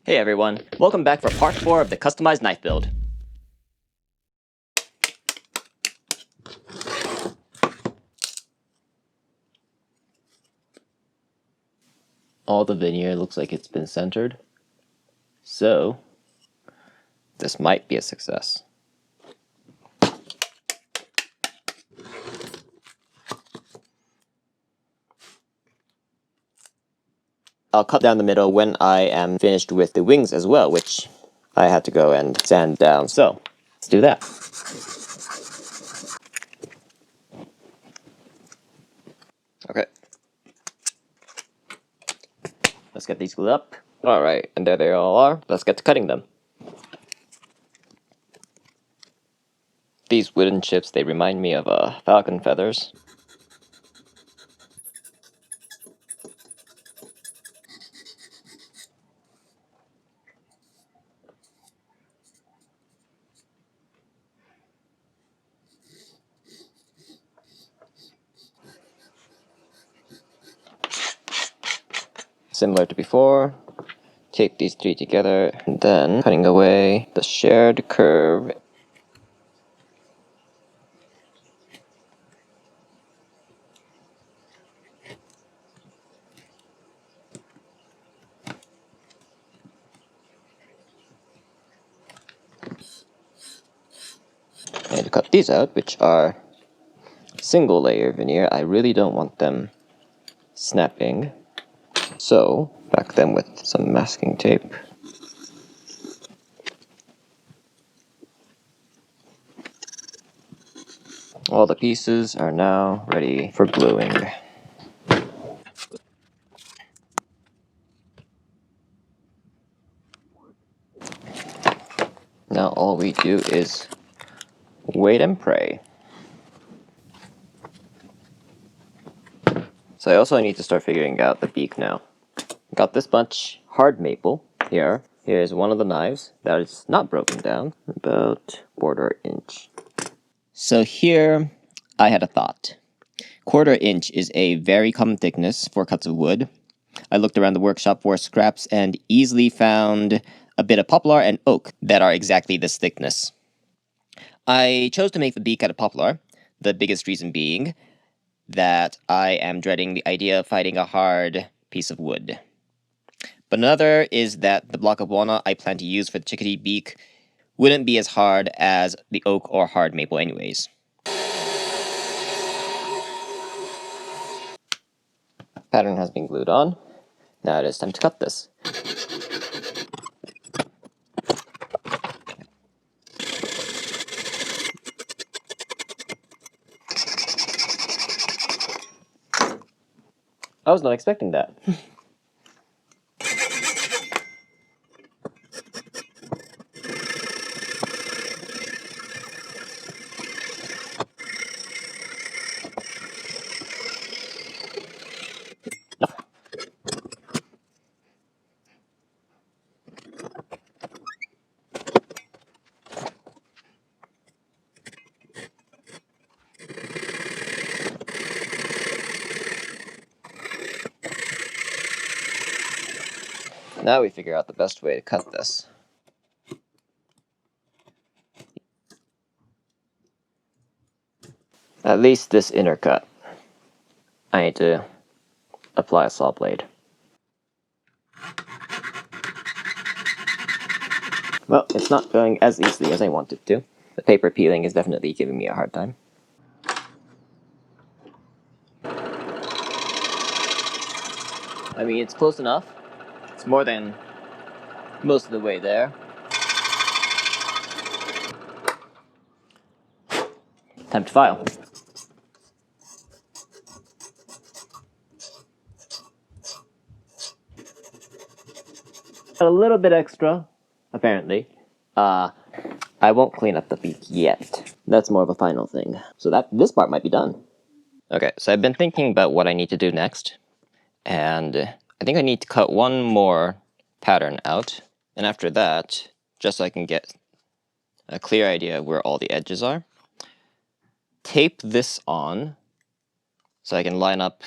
Hey everyone, welcome back for part 4 of the customized knife build. All the veneer looks like it's been centered, so this might be a success. I'll cut down the middle when I am finished with the wings as well, which I had to go and sand down, so let's do that. Okay. Let's get these glued up. Alright, and there they all are. Let's get to cutting them. These wooden chips, they remind me of falcon feathers. Similar to before, tape these three together, and then cutting away the shared curve. And to cut these out, which are single layer veneer, I really don't want them snapping, so back them with some masking tape. All the pieces are now ready for gluing. Now all we do is wait and pray. So I also need to start figuring out the beak now. Got this much hard maple here. Here's one of the knives that is not broken down, about 1/4 inch. So here I had a thought. 1/4 inch is a very common thickness for cuts of wood. I looked around the workshop for scraps and easily found a bit of poplar and oak that are exactly this thickness. I chose to make the beak out of poplar, the biggest reason being that I am dreading the idea of fighting a hard piece of wood. But another is that the block of walnut I plan to use for the chickadee beak wouldn't be as hard as the oak or hard maple anyways. Pattern has been glued on. Now it is time to cut this. I was not expecting that. Now we figure out the best way to cut this. At least this inner cut. I need to apply a saw blade. Well, it's not going as easily as I wanted to. The paper peeling is definitely giving me a hard time. I mean, it's close enough. It's more than most of the way there. Time to file. A little bit extra, apparently. I won't clean up the beak yet. That's more of a final thing. So this part might be done. Okay, so I've been thinking about what I need to do next. And I think I need to cut one more pattern out. And after that, just so I can get a clear idea of where all the edges are, tape this on so I can line up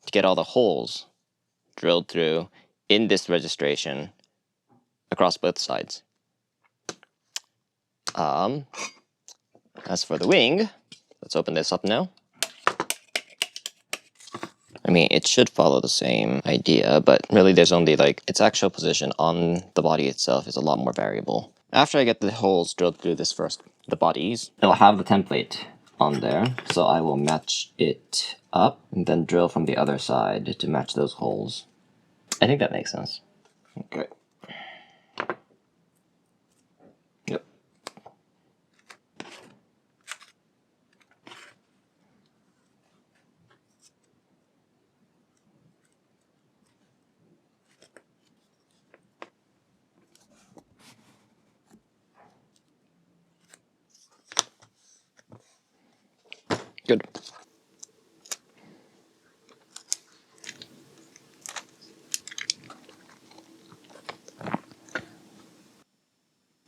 to get all the holes drilled through in this registration across both sides. As for the wing, let's open this up now. I mean, it should follow the same idea, but really there's only like, its actual position on the body itself is a lot more variable. After I get the holes drilled through this first, the bodies, it'll have the template on there, so I will match it up and then drill from the other side to match those holes. I think that makes sense. Okay. Yep. Good.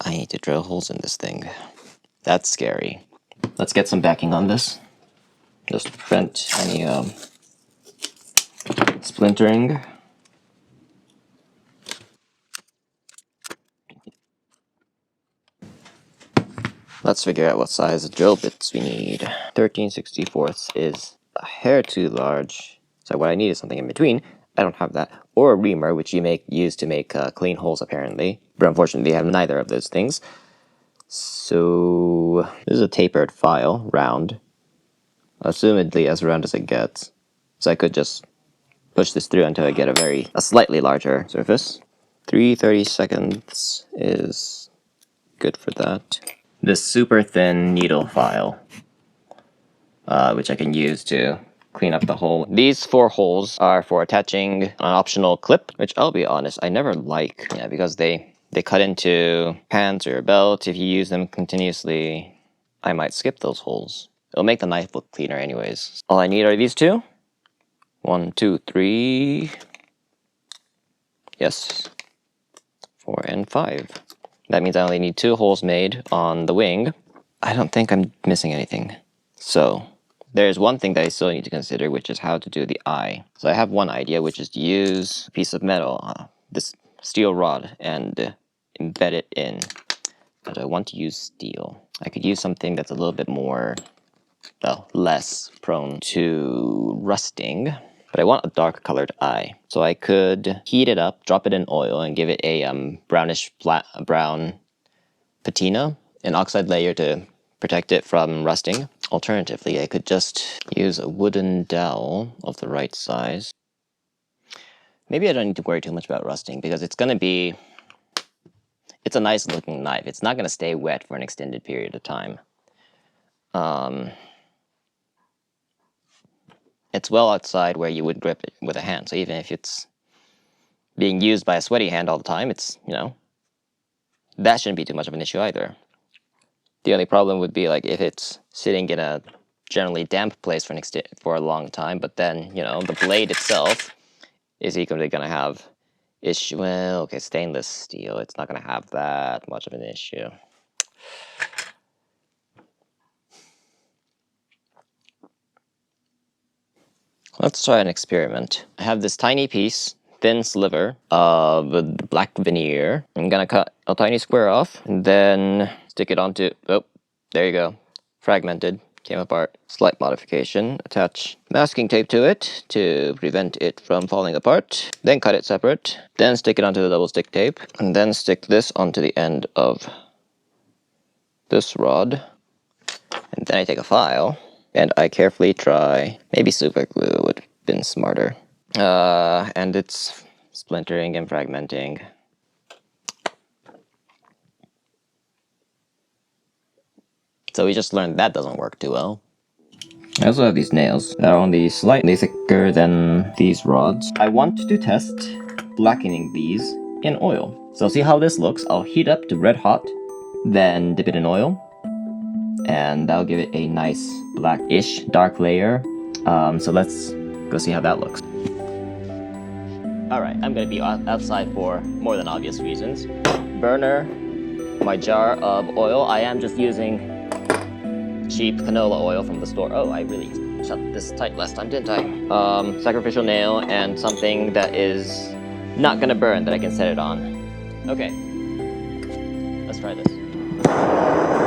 I need to drill holes in this thing. That's scary. Let's get some backing on this. Just to prevent any splintering. Let's figure out what size of drill bits we need. 13/64 is a hair too large. So what I need is something in between. I don't have that. Or a reamer, which you use to make clean holes apparently. But unfortunately I have neither of those things. So this is a tapered file, round. Assumedly as round as it gets. So I could just push this through until I get a slightly larger surface. 3/32 is good for that. This super thin needle file, which I can use to clean up the hole. These 4 holes are for attaching an optional clip, which I'll be honest, I never like. Yeah, because they cut into pants or your belt. If you use them continuously, I might skip those holes. It'll make the knife look cleaner anyways. All I need are these 2. 1, 2, 3. Yes. 4 and 5. That means I only need 2 holes made on the wing. I don't think I'm missing anything. So, there's one thing that I still need to consider, which is how to do the eye. So I have one idea, which is to use a piece of metal, this steel rod, and embed it in. But I want to use steel. I could use something that's a little bit more, well, less prone to rusting. But I want a dark colored eye. So I could heat it up, drop it in oil, and give it a brownish brown patina, an oxide layer to protect it from rusting. Alternatively, I could just use a wooden dowel of the right size. Maybe I don't need to worry too much about rusting because it's a nice looking knife. It's not going to stay wet for an extended period of time. It's well outside where you would grip it with a hand. So even if it's being used by a sweaty hand all the time, it's, that shouldn't be too much of an issue either. The only problem would be like if it's sitting in a generally damp place for a long time, but then, the blade itself is equally going to have issue. Well, okay, stainless steel, it's not going to have that much of an issue. Let's try an experiment. I have this tiny piece, thin sliver of black veneer. I'm gonna cut a tiny square off and then stick it onto, oh, there you go. Fragmented, came apart. Slight modification, attach masking tape to it to prevent it from falling apart. Then cut it separate, then stick it onto the double stick tape, and then stick this onto the end of this rod. And then I take a file, and I carefully try, maybe super glue would have been smarter. And it's splintering and fragmenting. So we just learned that doesn't work too well. I also have these nails that are only slightly thicker than these rods. I want to test blackening these in oil. So see how this looks? I'll heat up to red hot, then dip it in oil, and that'll give it a nice blackish dark layer. So let's go see how that looks. Alright, I'm gonna be outside for more than obvious reasons. Burner, my jar of oil. I am just using cheap canola oil from the store. Oh, I really shut this tight last time, didn't I? Sacrificial nail and something that is not gonna burn that I can set it on. Okay, Let's try this.